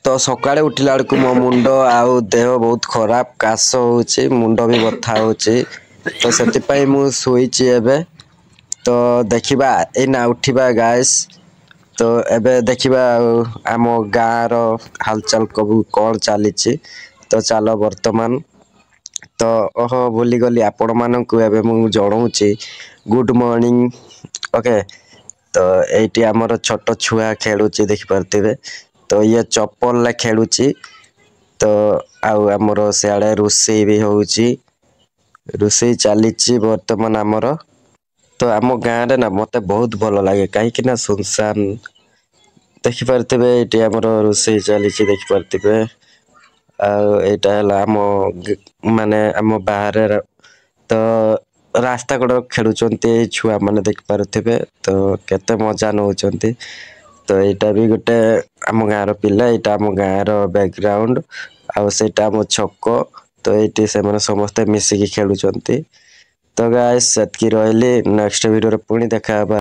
तो सकाळे उठिला बेलू मो मुंड आउ देह बहुत खराब काश होची मुंड भी बथा होची तो से मु शोची एबे तो देखिबा एना उठिबा गाइस तो एबे देखिबा आम गाँव रो हालचाल कबू कौन चली तो चलो वर्तमान तो ओहो भूली गली आपण मानकु एबे मु जणाऊची गुड मॉर्निंग ओके। तो एटी आमर छोट छुआ खेलुची देखि पारथिबे तो ये चप्पल ले खेलुची तो आउ आमर सियाड़े रोषे भी होउची रोषे चलीची वर्तमान आमर तो आम गाँव रे ना मते बहुत भल लगे कहीं ना सुनसान देखि पारथिबे एटी आमर रोषे चलीची देखि पारथिबे एटा हला आम माने आम बाहर तो रास्ता कड़ खेलुचंती छुआ माने देख पारुथिबे तो केते मजा नउचंती तो एटा भी गोटे आम गाँव पिला एटा आम गाँव बैकग्राउंड आउ सेटा आम छक तो एटी से माने समस्त मिसिकी खेलुचंती तो गाइस सेतकी रहली नेक्स्ट वीडियो रे पुणी देखा